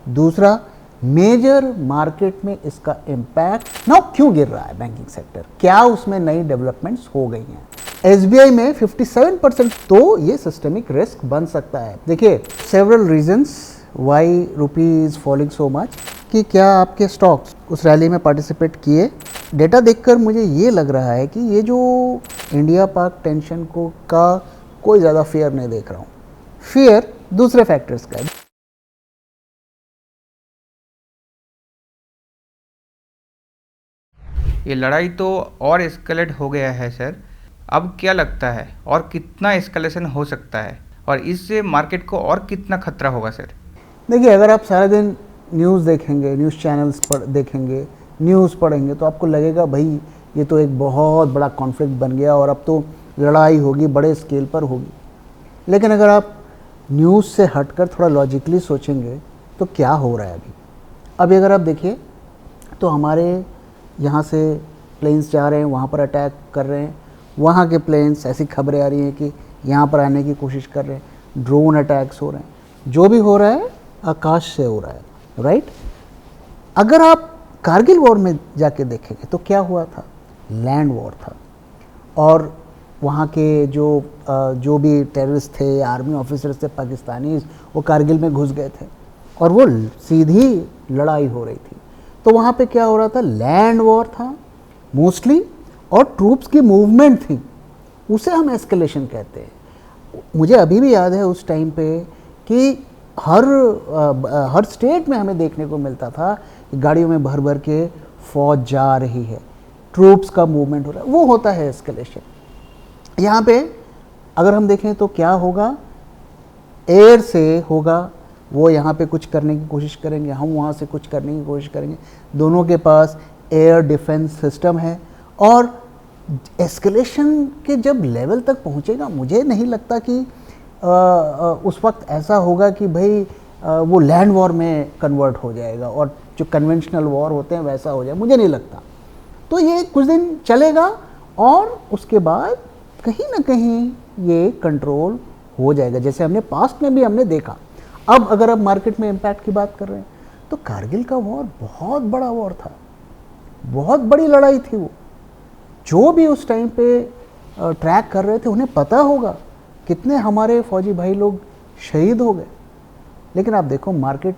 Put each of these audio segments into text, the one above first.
दूसरा, major market में इसका इम्पैक्ट नाउ क्यों गिर रहा है बैंकिंग सेक्टर, क्या उसमें नई डेवलपमेंट्स हो गई हैं। एसबीआई में 57%, तो ये सिस्टमिक रिस्क बन सकता है। देखिए, several reasons why rupee is falling so much, कि क्या आपके स्टॉक्स उस रैली में पार्टिसिपेट किए। डेटा देखकर मुझे ये लग रहा है कि ये जो इंडिया पाक टेंशन को का कोई ज़्यादा फेयर नहीं देख रहा हूँ। फेयर दूसरे फैक्टर्स का है। ये लड़ाई तो और एस्केलेट हो गया है सर। अब क्या लगता है और कितना एस्केलेशन हो सकता है और इससे मार्केट को और कितना खतरा होगा सर? देखिए, अगर आप सारा दिन न्यूज़ देखेंगे, न्यूज़ चैनल्स पर देखेंगे, न्यूज़ पढ़ेंगे, तो आपको लगेगा भाई ये तो एक बहुत बड़ा कॉन्फ्लिक्ट बन गया और अब तो लड़ाई होगी, बड़े स्केल पर होगी। लेकिन अगर आप न्यूज़ से हटकर थोड़ा लॉजिकली सोचेंगे तो क्या हो रहा है अभी अगर आप देखिए तो हमारे यहाँ से प्लेन्स जा रहे हैं, वहाँ पर अटैक कर रहे हैं, वहाँ के प्लेन्स, ऐसी खबरें आ रही हैं कि यहाँ पर आने की कोशिश कर रहे हैं, ड्रोन अटैक्स हो रहे हैं। जो भी हो रहा है आकाश से हो रहा है, राइट। अगर आप कारगिल वॉर में जाके देखेंगे तो क्या हुआ था, लैंड वॉर था, और वहाँ के जो भी टेररिस्ट थे, आर्मी ऑफिसर्स थे पाकिस्तानी, वो कारगिल में घुस गए थे और वो सीधी लड़ाई हो रही थी। तो वहाँ पे क्या हो रहा था, लैंड वॉर था मोस्टली, और ट्रूप्स की मूवमेंट थी, उसे हम एस्केलेशन कहते हैं। मुझे अभी भी याद है उस टाइम पे कि हर स्टेट में हमें देखने को मिलता था कि गाड़ियों में भर भर के फौज जा रही है, ट्रूप्स का मूवमेंट हो रहा है, वो होता है एस्केलेशन। यहाँ पे अगर हम देखें तो क्या होगा, एयर से होगा, वो यहाँ पे कुछ करने की कोशिश करेंगे, हम वहाँ से कुछ करने की कोशिश करेंगे, दोनों के पास एयर डिफेंस सिस्टम है। और एस्केलेशन के जब लेवल तक पहुँचेगा, मुझे नहीं लगता कि उस वक्त ऐसा होगा कि भाई वो लैंड वॉर में कन्वर्ट हो जाएगा और जो कन्वेंशनल वॉर होते हैं वैसा हो जाए, मुझे नहीं लगता। तो ये कुछ दिन चलेगा और उसके बाद कहीं ना कहीं ये कंट्रोल हो जाएगा, जैसे हमने पास्ट में भी हमने देखा। अब अगर आप मार्केट में इम्पैक्ट की बात कर रहे हैं तो कारगिल का वॉर बहुत बड़ा वॉर था, बहुत बड़ी लड़ाई थी वो। जो भी उस टाइम पे ट्रैक कर रहे थे उन्हें पता होगा कितने हमारे फौजी भाई लोग शहीद हो गए। लेकिन आप देखो मार्केट,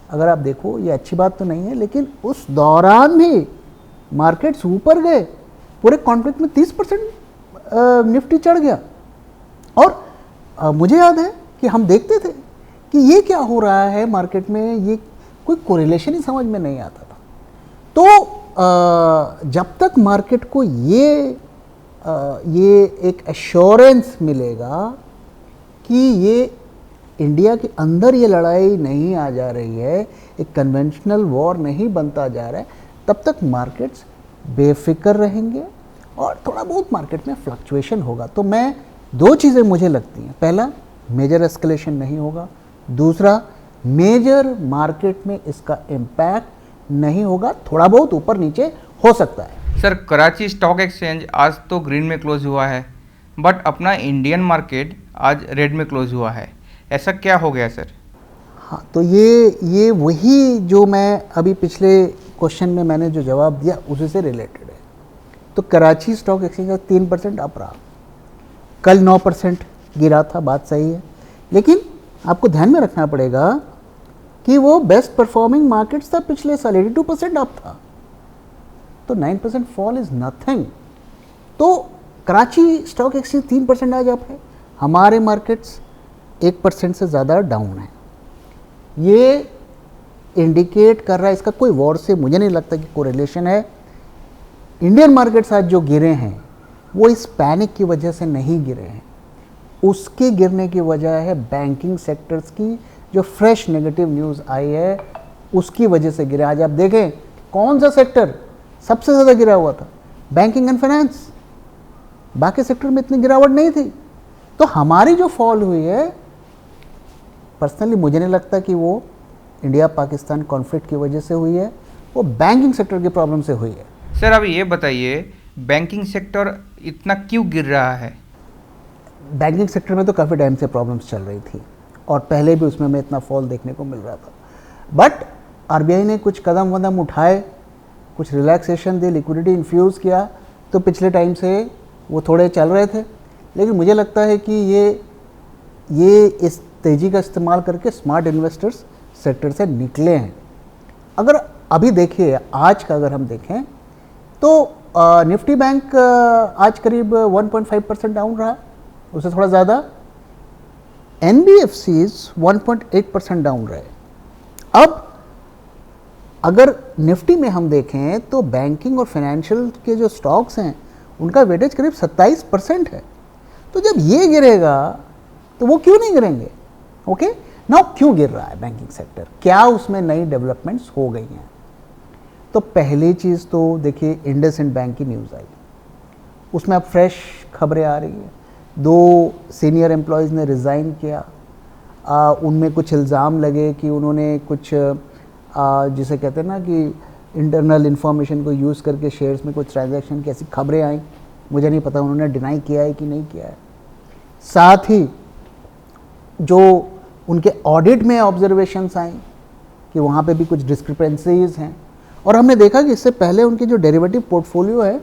अगर आप देखो, ये अच्छी बात तो नहीं है, लेकिन उस दौरान भी मार्केट्स ऊपर गए, पूरे कॉन्फ्लिक्ट में 30% निफ्टी चढ़ गया। और मुझे याद है कि हम देखते थे कि ये क्या हो रहा है मार्केट में, ये कोई कोरिलेशन ही समझ में नहीं आता था। तो जब तक मार्केट को ये एक एश्योरेंस मिलेगा कि ये इंडिया के अंदर ये लड़ाई नहीं आ जा रही है, एक कन्वेंशनल वॉर नहीं बनता जा रहा है, तब तक मार्केट्स बेफिक्र रहेंगे और थोड़ा बहुत मार्केट में फ्लक्चुएशन होगा। तो मैं दो चीज़ें मुझे लगती हैं, पहला मेजर एस्केलेशन नहीं होगा, दूसरा मेजर मार्केट में इसका इम्पैक्ट नहीं होगा, थोड़ा बहुत ऊपर नीचे हो सकता है। सर, कराची स्टॉक एक्सचेंज आज तो ग्रीन में क्लोज हुआ है, बट अपना इंडियन मार्केट आज रेड में क्लोज हुआ है, ऐसा क्या हो गया सर? हाँ, तो ये वही जो मैं अभी पिछले क्वेश्चन में मैंने जो जवाब दिया उसी से रिलेटेड है। तो कराची स्टॉक एक्सचेंज 3% अप रहा, कल 9% गिरा था, बात सही है, लेकिन आपको ध्यान में रखना पड़ेगा कि वो बेस्ट परफॉर्मिंग मार्केट्स था पिछले साल, 82% अप था, तो 9% फॉल इज नथिंग। तो कराची स्टॉक एक्सचेंज 3% आज अप है, हमारे मार्केट्स 1% से ज़्यादा डाउन है। ये इंडिकेट कर रहा है, इसका कोई वॉर से मुझे नहीं लगता कि कोरिलेशन है। इंडियन मार्केट्स आज जो गिरे हैं वो इस पैनिक की वजह से नहीं गिरे हैं, उसके गिरने की वजह है बैंकिंग सेक्टर्स की जो फ्रेश नेगेटिव न्यूज़ आई है उसकी वजह से गिरे। आज आप देखें कौन सा सेक्टर सबसे ज़्यादा गिरा हुआ था, बैंकिंग एंड फाइनेंस, बाकी सेक्टर में इतनी गिरावट नहीं थी। तो हमारी जो फॉल हुई है, पर्सनली मुझे नहीं लगता कि वो इंडिया पाकिस्तान कॉन्फ्लिक्ट की वजह से हुई है, वो बैंकिंग सेक्टर की प्रॉब्लम से हुई है। सर, अब ये बताइए बैंकिंग सेक्टर इतना क्यों गिर रहा है? बैंकिंग सेक्टर में तो काफ़ी टाइम से प्रॉब्लम्स चल रही थी और पहले भी उसमें हमें इतना फॉल देखने को मिल रहा था। बट आरबीआई ने कुछ कदम वदम उठाए, कुछ रिलैक्सेशन दे, लिक्विडिटी इन्फ्यूज़ किया, तो पिछले टाइम से वो थोड़े चल रहे थे। लेकिन मुझे लगता है कि ये इस तेज़ी का इस्तेमाल करके स्मार्ट इन्वेस्टर्स सेक्टर से निकले हैं। अगर अभी देखिए, आज का अगर हम देखें तो निफ्टी बैंक आज करीब 1.5% डाउन रहा, उससे थोड़ा ज़्यादा। NBFCs 1.8% डाउन रहे। अब अगर निफ्टी में हम देखें तो बैंकिंग और फाइनेंशियल के जो स्टॉक्स हैं उनका वेटेज करीब 27% है। तो जब ये गिरेगा तो वो क्यों नहीं गिरेंगे? ओके, नाउ क्यों गिर रहा है बैंकिंग सेक्टर? क्या उसमें नई डेवलपमेंट्स हो गई हैं? तो पहली चीज़ तो देखिए, इंडसइंड बैंक की न्यूज़ आई, उसमें अब फ्रेश खबरें आ रही हैं। 2 सीनियर एम्प्लॉयज़ ने रिज़ाइन किया, उनमें कुछ इल्ज़ाम लगे कि उन्होंने कुछ जिसे कहते हैं ना कि इंटरनल इंफॉर्मेशन को यूज़ करके शेयर्स में कुछ ट्रांजैक्शन की ऐसी खबरें आई। मुझे नहीं पता उन्होंने डिनाई किया है कि नहीं किया है। साथ ही जो उनके ऑडिट में ऑब्जर्वेशंस आई कि वहाँ पे भी कुछ डिस्क्रिपेंसीज हैं, और हमने देखा कि इससे पहले उनकी जो डेरिवेटिव पोर्टफोलियो है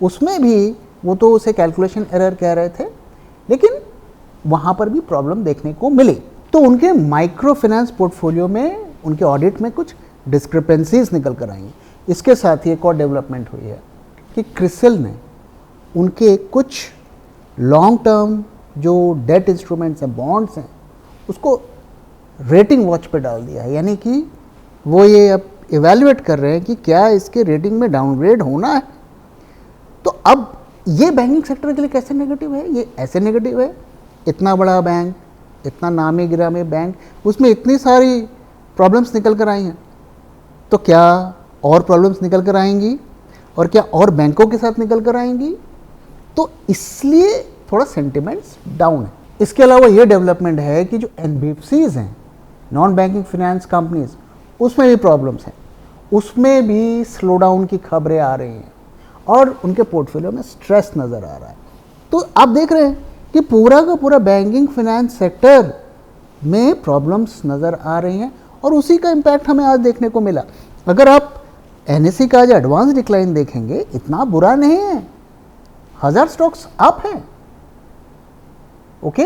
उसमें भी वो तो उसे कैलकुलेशन एरर कह रहे थे, लेकिन वहाँ पर भी प्रॉब्लम देखने को मिली। तो उनके माइक्रो फाइनेंस पोर्टफोलियो में उनके ऑडिट में कुछ डिस्क्रिपेंसीज निकल कर आई। इसके साथ ही एक और डेवलपमेंट हुई है कि क्रिसिल ने उनके कुछ लॉन्ग टर्म जो डेट इंस्ट्रूमेंट्स हैं, बॉन्ड्स हैं, उसको रेटिंग वॉच पे डाल दिया है। यानी कि वो ये अब इवैल्यूएट कर रहे हैं कि क्या इसके रेटिंग में डाउनग्रेड होना है। तो अब ये बैंकिंग सेक्टर के लिए कैसे नेगेटिव है? ये ऐसे नेगेटिव है, इतना बड़ा बैंक, इतना नामी गिरामी बैंक, उसमें इतनी सारी प्रॉब्लम्स निकल कर आई हैं, तो क्या और प्रॉब्लम्स निकल कर आएंगी, और क्या और बैंकों के साथ निकल कर आएंगी? तो इसलिए थोड़ा सेंटिमेंट्स डाउन है। इसके अलावा ये डेवलपमेंट है कि जो NBFCs हैं, नॉन बैंकिंग फाइनेंस कंपनीज, उसमें भी प्रॉब्लम्स हैं, उसमें भी स्लो डाउन की खबरें आ रही हैं और उनके पोर्टफोलियो में स्ट्रेस नज़र आ रहा है। तो आप देख रहे हैं कि पूरा का पूरा बैंकिंग फाइनेंस सेक्टर में प्रॉब्लम्स नज़र आ रही हैं, और उसी का इम्पैक्ट हमें आज देखने को मिला। अगर आप NSE का आज एडवांस डिक्लाइन देखेंगे, इतना बुरा नहीं है, 1000 स्टॉक्स अप हैं। ओके,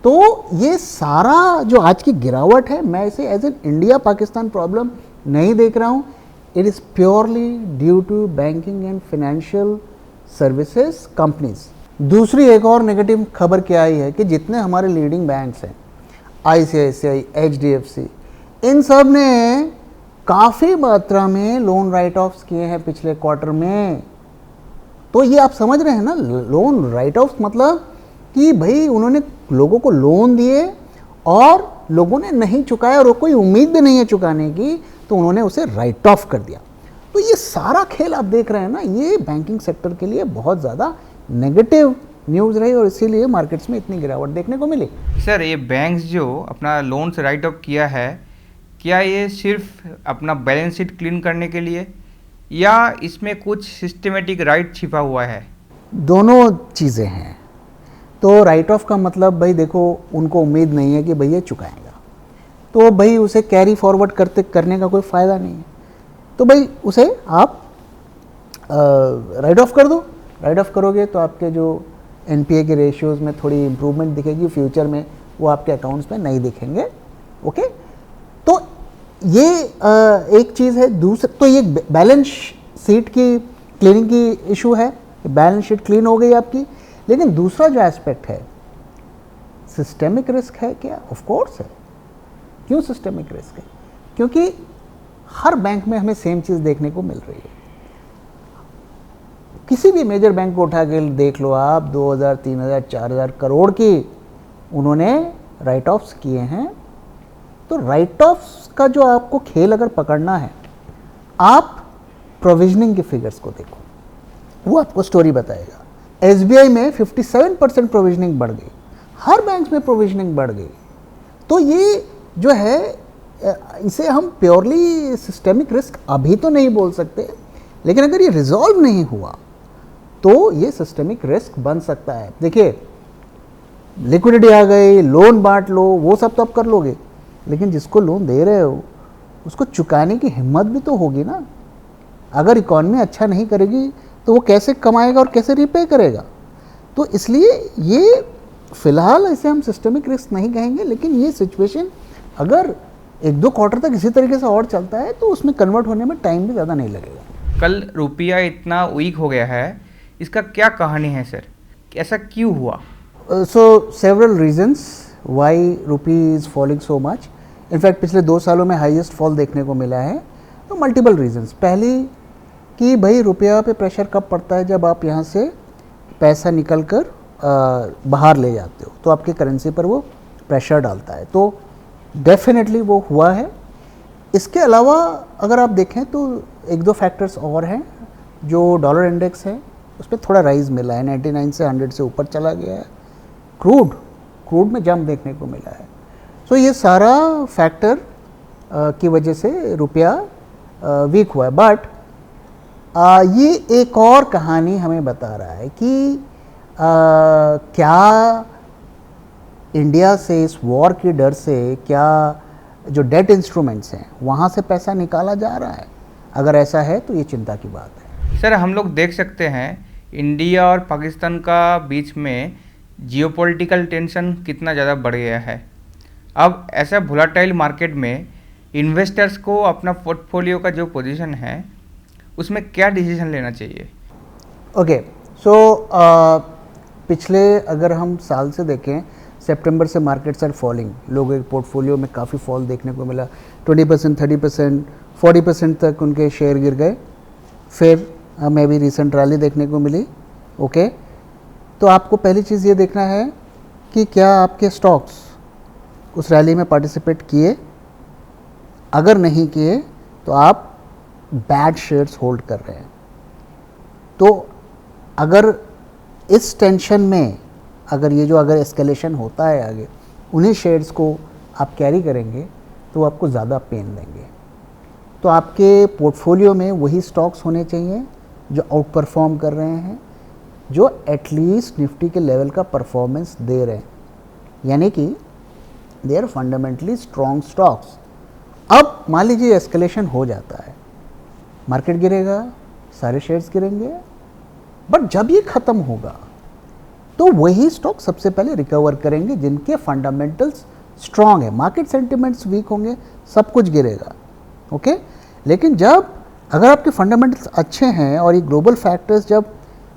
तो ये सारा जो आज की गिरावट है, मैं इसे as an India Pakistan problem नहीं देख रहा हूँ। It is purely due to banking and financial services companies. दूसरी एक और नेगेटिव खबर क्या आई है कि जितने हमारे लीडिंग बैंक्स हैं, ICICI, HDFC, इन सब ने काफ़ी मात्रा में लोन राइट ऑफ्स किए हैं पिछले क्वार्टर में। तो ये आप समझ रहे हैं ना, लोन राइट ऑफ्स मतलब कि भाई उन्होंने लोगों को लोन दिए और लोगों ने नहीं चुकाया और कोई उम्मीद भी नहीं है चुकाने की, तो उन्होंने उसे राइट ऑफ कर दिया। तो ये सारा खेल आप देख रहे हैं ना, ये बैंकिंग सेक्टर के लिए बहुत ज़्यादा नेगेटिव न्यूज़ रही और इसीलिए मार्केट्स में इतनी गिरावट देखने को मिली। सर, ये बैंक्स जो अपना लोन से राइट ऑफ किया है, क्या ये सिर्फ अपना बैलेंस शीट क्लीन करने के लिए, या इसमें कुछ सिस्टमेटिक राइट छिपा हुआ है? दोनों चीज़ें हैं। तो राइट ऑफ का मतलब भाई देखो, उनको उम्मीद नहीं है कि भैया चुकाएगा, तो भाई उसे कैरी फॉरवर्ड करने का कोई फ़ायदा नहीं है, तो भाई उसे आप राइट ऑफ कर दो। राइट ऑफ करोगे तो आपके जो NPA के रेशियोज़ में थोड़ी इम्प्रूवमेंट दिखेगी, फ्यूचर में वो आपके अकाउंट्स में नहीं दिखेंगे। ओके, तो ये एक चीज़ है। दूसरा तो ये बैलेंस शीट की क्लीनिंग की इशू है, बैलेंस शीट क्लीन हो गई आपकी। लेकिन दूसरा जो एस्पेक्ट है, सिस्टेमिक रिस्क है क्या? ऑफ कोर्स है। क्यों सिस्टेमिक रिस्क है? क्योंकि हर बैंक में हमें सेम चीज़ देखने को मिल रही है। किसी भी मेजर बैंक को उठा के देख लो आप, 2000, 3000, 4000 करोड़ की उन्होंने राइट ऑफ्स किए हैं। तो राइट ऑफ्स का जो आपको खेल अगर पकड़ना है, आप प्रोविजनिंग के फिगर्स को देखो, वो आपको स्टोरी बताएगा। SBI में 57% प्रोविजनिंग बढ़ गई, हर बैंक में प्रोविजनिंग बढ़ गई। तो ये जो है, इसे हम प्योरली सिस्टेमिक रिस्क अभी तो नहीं बोल सकते, लेकिन अगर ये रिजॉल्व नहीं हुआ तो ये सिस्टेमिक रिस्क बन सकता है। देखिए, लिक्विडिटी आ गई, लोन बांट लो, वो सब तो आप कर लोगे, लेकिन जिसको लोन दे रहे हो उसको चुकाने की हिम्मत भी तो होगी ना। अगर इकॉनमी अच्छा नहीं करेगी तो वो कैसे कमाएगा और कैसे रिपे करेगा। तो इसलिए ये फ़िलहाल ऐसे हम सिस्टमिक रिस्क नहीं कहेंगे, लेकिन ये सिचुएशन अगर 1-2 क्वार्टर तक इसी तरीके से और चलता है तो उसमें कन्वर्ट होने में टाइम भी ज़्यादा नहीं लगेगा। कल रुपया इतना वीक हो गया है, इसका क्या कहानी है सर, ऐसा क्यों हुआ? So several reasons why rupee is falling so much. In fact पिछले 2 सालों में हाईएस्ट फॉल देखने को मिला है। तो मल्टीपल रीजंस, पहली कि भाई रुपया पे प्रेशर कब पड़ता है, जब आप यहाँ से पैसा निकल कर बाहर ले जाते हो तो आपकी करेंसी पर वो प्रेशर डालता है, तो डेफिनेटली वो हुआ है। इसके अलावा अगर आप देखें तो 1-2 फैक्टर्स और हैं। जो डॉलर इंडेक्स है उस पर थोड़ा राइज मिला है, 99 से 100 से ऊपर चला गया है। क्रूड में जंप देखने को मिला है। सो ये सारा फैक्टर की वजह से रुपया वीक हुआ है। बट ये एक और कहानी हमें बता रहा है कि क्या इंडिया से इस वॉर के डर से क्या जो डेट इंस्ट्रूमेंट्स हैं वहाँ से पैसा निकाला जा रहा है? अगर ऐसा है तो ये चिंता की बात है। सर हम लोग देख सकते हैं इंडिया और पाकिस्तान का बीच में जियोपॉलिटिकल टेंशन कितना ज़्यादा बढ़ गया है। अब ऐसा वोलेटाइल मार्केट में इन्वेस्टर्स को अपना पोर्टफोलियो का जो पोजीशन है उसमें क्या डिसीजन लेना चाहिए? ओके, सो पिछले अगर हम साल से देखें, सितंबर से मार्केट्स आर फॉलिंग। लोगों के पोर्टफोलियो में काफ़ी फॉल देखने को मिला, 20%, 30%, 40% तक उनके शेयर गिर गए। फिर हमें भी रिसेंट रैली देखने को मिली। ओके, तो आपको पहली चीज़ ये देखना है कि क्या आपके स्टॉक्स उस रैली में पार्टिसिपेट किए। अगर नहीं किए तो आप बैड शेयर्स होल्ड कर रहे हैं। तो अगर इस टेंशन में अगर एस्केलेशन होता है आगे, उन्हीं शेयर्स को आप कैरी करेंगे तो आपको ज़्यादा पेन देंगे। तो आपके पोर्टफोलियो में वही स्टॉक्स होने चाहिए जो आउट परफॉर्म कर रहे हैं, जो एटलीस्ट निफ्टी के लेवल का परफॉर्मेंस दे रहे हैं, यानी कि they are fundamentally strong stocks. अब मान लीजिए एस्केलेशन हो जाता है, मार्केट गिरेगा, सारे शेयर्स गिरेंगे, बट जब ये ख़त्म होगा तो वही स्टॉक सबसे पहले रिकवर करेंगे जिनके फंडामेंटल्स स्ट्रॉन्ग है। मार्केट सेंटिमेंट्स वीक होंगे, सब कुछ गिरेगा। ओके, लेकिन जब अगर आपके फंडामेंटल्स अच्छे हैं और ये ग्लोबल फैक्टर्स जब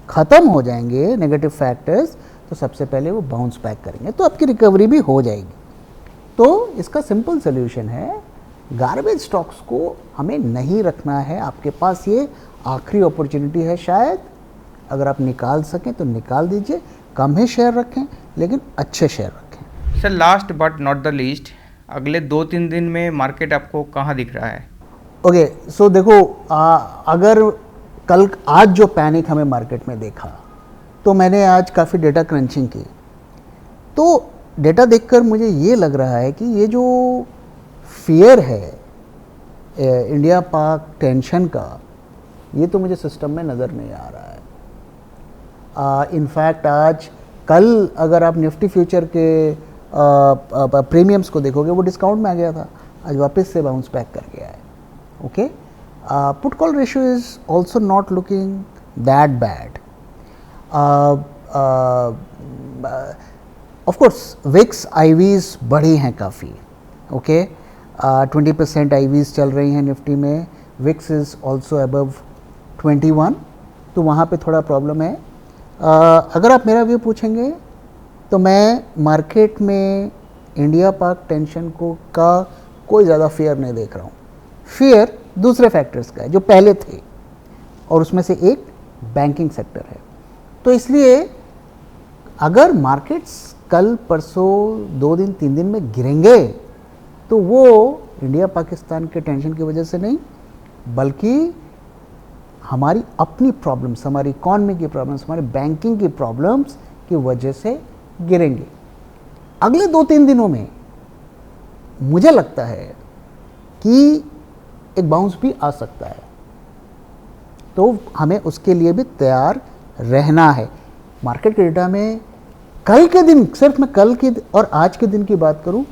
ख़त्म हो जाएंगे, नेगेटिव फैक्टर्स, तो सबसे पहले वो बाउंस बैक करेंगे, तो आपकी रिकवरी भी हो जाएगी। तो इसका सिंपल सोल्यूशन है, गार्बेज स्टॉक्स को हमें नहीं रखना है। आपके पास ये आखिरी अपॉर्चुनिटी है, शायद अगर आप निकाल सकें तो निकाल दीजिए। कम ही शेयर रखें लेकिन अच्छे शेयर रखें। Sir last but not the least, अगले 2-3 दिन में मार्केट आपको कहाँ दिख रहा है? ओके, सो देखो, अगर कल आज जो पैनिक हमें मार्केट में देखा, तो मैंने आज काफ़ी डेटा क्रंचिंग की, तो डेटा देखकर मुझे ये लग रहा है कि ये जो फियर है इंडिया पाक टेंशन का, ये तो मुझे सिस्टम में नज़र नहीं आ रहा है। इनफैक्ट आज कल अगर आप निफ्टी फ्यूचर के प्रीमियम्स को देखोगे, वो डिस्काउंट में आ गया था, आज वापस से बाउंस बैक कर गया है। Okay, put call ratio is also not looking that bad. Of course VIX IVs बढ़ी हैं काफ़ी। ओके, 20% आईवीज़ चल रही हैं निफ्टी में। विक्स इज़ ऑल्सो अबव 21, तो वहाँ पे थोड़ा प्रॉब्लम है। अगर आप मेरा व्यू पूछेंगे तो मैं मार्केट में इंडिया पाक टेंशन का कोई ज़्यादा फेयर नहीं देख रहा हूँ। फेयर दूसरे फैक्टर्स का है जो पहले थे, और उसमें से एक बैंकिंग सेक्टर है। तो इसलिए अगर मार्केट्स कल परसों 2 दिन 3 दिन में गिरेंगे तो वो इंडिया पाकिस्तान के टेंशन की वजह से नहीं, बल्कि हमारी अपनी प्रॉब्लम्स, हमारी इकॉनमी की प्रॉब्लम्स, हमारी बैंकिंग की प्रॉब्लम्स की वजह से गिरेंगे। अगले 2-3 दिनों में मुझे लगता है कि एक बाउंस भी आ सकता है, तो हमें उसके लिए भी तैयार रहना है। मार्केट के डेटा में कल के दिन, सिर्फ मैं कल की और आज के दिन की बात करूं,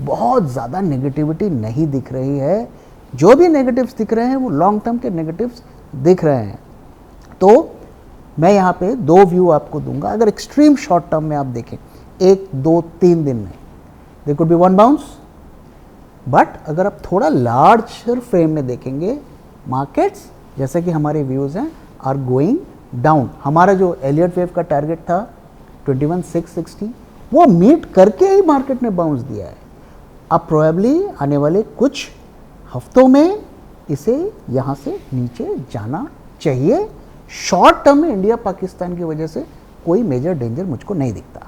बहुत ज़्यादा नेगेटिविटी नहीं दिख रही है जो भी नेगेटिव्स दिख रहे हैं वो लॉन्ग टर्म के नेगेटिव्स दिख रहे हैं। तो मैं यहाँ पे 2 व्यू आपको दूंगा। अगर एक्सट्रीम शॉर्ट टर्म में आप देखें 1, 2, 3 दिन में there could be one bounce, but अगर आप थोड़ा लार्जर फ्रेम में देखेंगे मार्केट्स जैसे कि हमारे व्यूज़ हैं आर गोइंग डाउन। हमारा जो एलियट वेव का टारगेट था 21,660 वो मीट करके ही मार्केट ने बाउंस दिया है। अब प्रोबेबली आने वाले कुछ हफ्तों में इसे यहाँ से नीचे जाना चाहिए। शॉर्ट टर्म में इंडिया पाकिस्तान की वजह से कोई मेजर डेंजर मुझको नहीं दिखता।